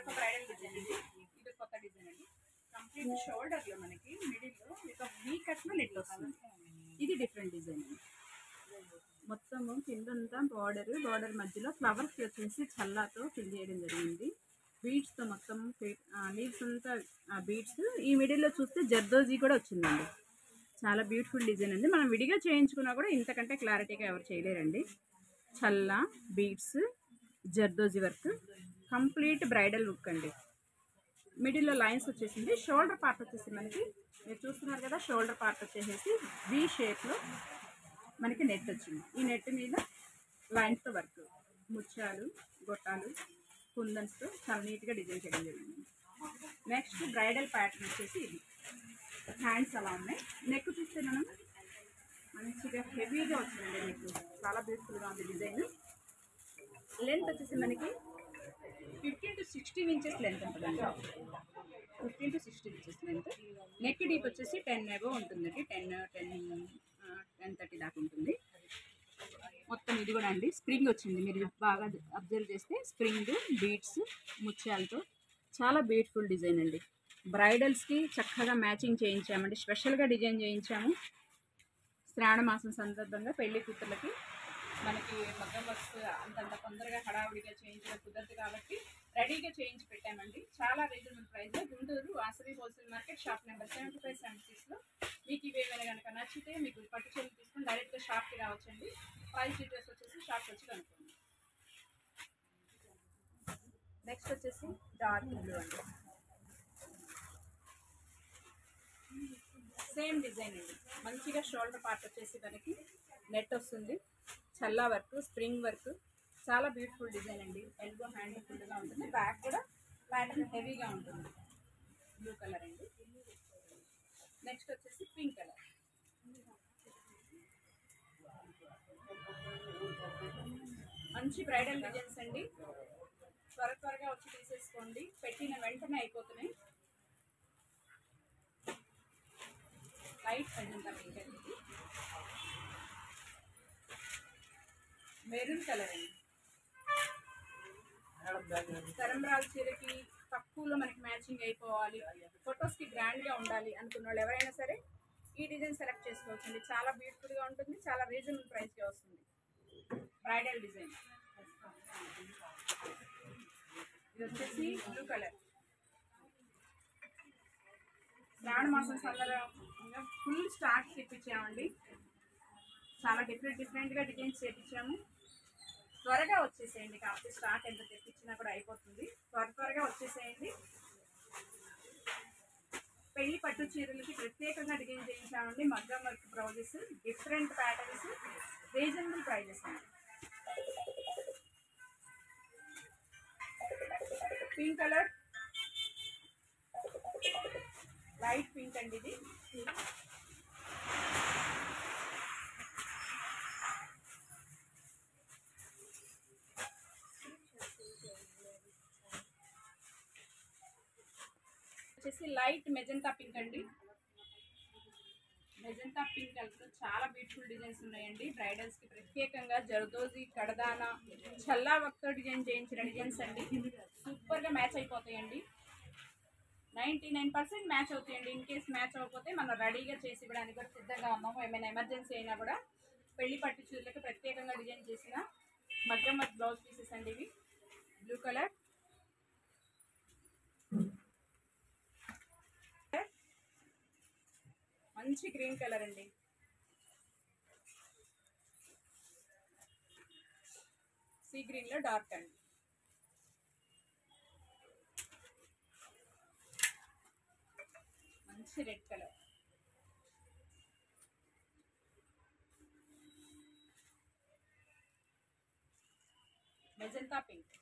ఇదొక bridal design అండి. ఇది కొత్త డిజైన్ అండి. కంప్లీట్ షోల్డర్ లో మనకి మిడిల్ లో ఒక వీ కట్ లో నెట్ వస్తుంది. ఇది డిఫరెంట్ డిజైన్ అండి. మొత్తము కిందంతా బార్డర్ మధ్యలో ఫ్లవర్స్ వచ్చేసి చల్లాతో ఫిల్ చేయడం జరిగింది. బీడ్స్ తో మొత్తం లీవ్స్ అంతా బీడ్స్. ఈ మిడిల్ లో చూస్తే జర్దోజీ కూడా వచ్చిందండి. చాలా బ్యూటిఫుల్ డిజైన్ అండి. మనం విడిగా చేయించుకున్నా కూడా ఇంతకంటే క్లారిటీగా ఎవరు చేయలేరండి. చల్లా బీడ్స్ జర్దోజీ వర్క్ కంప్లీట్ బ్రైడల్ లుక్ అండి. మిడిల్లో లైన్స్ వచ్చేసింది. షోల్డర్ పార్ట్ వచ్చేసి మనకి మీరు చూస్తున్నారు కదా, షోల్డర్ పార్ట్ వచ్చేసి వీ షేప్లో మనకి నెట్ వచ్చింది. ఈ నెట్ మీద లైన్స్తో వర్క్, ముత్యాలు గొట్టాలు కుందన్స్తో చాలా నీట్గా డిజైన్ చేయడం జరిగింది. నెక్స్ట్ బ్రైడల్ ప్యాటర్న్ వచ్చేసి ఇది. హ్యాండ్స్ అలా ఉన్నాయి. నెక్ చూస్తే మనం మంచిగా హెవీగా వచ్చిందండి. నెక్ చాలా బ్యూటిఫుల్గా ఉంది డిజైన్. లెంత్ వచ్చేసి మనకి 15 to 16 ఇంచెస్ లెంత్ ఉంటుందండి. 15 to 16 inches length. Neck deep వచ్చేసి 10 అబోవ్ ఉంటుందండి. 10-30 దాకా ఉంటుంది. మొత్తం ఇది కూడా అండి స్ప్రింగ్ వచ్చింది. మీరు బాగా అబ్జర్వ్ చేస్తే స్ప్రింగ్ బీడ్స్ ముత్యాలతో చాలా బ్యూటిఫుల్ డిజైన్ అండి. బ్రైడల్స్కి చక్కగా మ్యాచింగ్ చేయించామండి. స్పెషల్గా డిజైన్ చేయించాము. శ్రావణ మాసం సందర్భంగా పెళ్లి కూతుర్లకి మనకి మగ్గం వర్క్స్ అంతంత తొందరగా హడావుడిగా చేయించడం కుదరదు కాబట్టి రెడీగా చేయించి పెట్టామండి. చాలా రీజనబుల్ ప్రైస్లో Guntur Vasavi wholesale market shop number 7576లో మీకు ఇవేమైనా కనుక నచ్చితే మీకు పట్టు చీరలు తీసుకుని డైరెక్ట్గా షాప్కి రావచ్చండి. ప్రైస్ డీటెయిల్స్ వచ్చేసి షాప్కి వచ్చి కనుక్కోండి. నెక్స్ట్ వచ్చేసి డార్క్ బ్లూ అండి. సేమ్ డిజైన్ అండి. మంచిగా షోల్డర్ పార్ట్ వచ్చేసి మనకి నెట్ వస్తుంది. చల్లా వర్క్, స్ప్రింగ్ వర్క్ చాలా బ్యూటిఫుల్ డిజైన్ అండి. ఎల్బో హ్యాండ్ ఫుల్గా ఉంటుంది. బ్యాక్ కూడా ప్యాటర్న్ హెవీగా ఉంటుంది. బ్లూ కలర్ అండి. నెక్స్ట్ వచ్చేసి పింక్ కలర్. మంచి బ్రైడల్ డిజైన్స్ అండి. త్వరగా వచ్చి తీసేసుకోండి. పెట్టిన వెంటనే అయిపోతున్నాయి. లైట్ మెజంతా పింక్ అండి. మెరూన్ కలర్ అండి. తరంబ్రాల చీరకి తక్కువలో మనకి మ్యాచింగ్ అయిపోవాలి, ఫొటోస్కి గ్రాండ్గా ఉండాలి అనుకున్న వాళ్ళు ఎవరైనా సరే ఈ డిజైన్ సెలెక్ట్ చేసుకోవచ్చండి. చాలా బ్యూటిఫుల్గా ఉంటుంది. చాలా రీజనబుల్ ప్రైస్గా వస్తుంది. Bridal design. ఇది వచ్చేసి బ్లూ కలర్. శ్రావణ మాసం సందర్భంగా ఫుల్ స్టాక్ తెప్పించామండి. చాలా డిఫరెంట్గా డిజైన్స్ చేయించాము. త్వరగా వచ్చేసేయండి. కాబట్టి స్టాక్ ఎంత తెప్పించినా కూడా అయిపోతుంది. త్వరగా వచ్చేసేయండి. పెళ్లి పట్టు చీరలకి ప్రత్యేకంగా డిజైన్ చేయించామండి. మగ్గం work blouses, different patterns, reasonable prices అండి. పింక్ కలర్, లైట్ పింక్ అండి. ఇది వచ్చేసి లైట్ మెజెంటా పింక్ అండి. మెజెంటా పింక్ కలర్ చాలా బ్యూటిఫుల్ డిజైన్స్ ఉన్నాయండి. బ్రైడల్స్ కి ప్రత్యేకంగా జర్దోజీ, కడదానా, చల్లా వర్క్తో డిజైన్ చేయించిన డిజైన్స్ అండి. సూపర్ గా మ్యాచ్ అయిపోతాయండి. 99% మ్యాచ్ అవుతాయండి. ఇన్ కేస్ మ్యాచ్ అవ్వకపోతే మనం రెడీగా చేసి ఇవ్వడానికి కూడా సిద్ధంగా ఉన్నాము. ఏమైనా ఎమర్జెన్సీ అయినా కూడా పెళ్లి పట్టు చీరలకు ప్రత్యేకంగా డిజైన్ చేసిన మగ్గం వర్క్ బ్లౌజ్ పీసెస్ అండి. ఇవి బ్లూ కలర్, మంచి గ్రీన్ కలర్ అండి. సీ గ్రీన్ లో డార్క్ అండి. మంచి red colour. Magenta pink,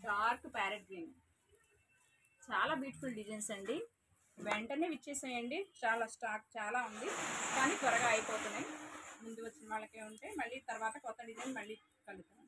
dark parrot green. చాలా బ్యూటిఫుల్ డిజైన్స్ అండి. వెంటనే విచ్చేసేయండి. చాలా స్టాక్ చాలా ఉంది, కానీ త్వరగా అయిపోతున్నాయి. ముందు వచ్చిన వాళ్ళకే ఉంటే మళ్ళీ తర్వాత కొత్త డిజైన్ మళ్ళీ కలుగుతాం.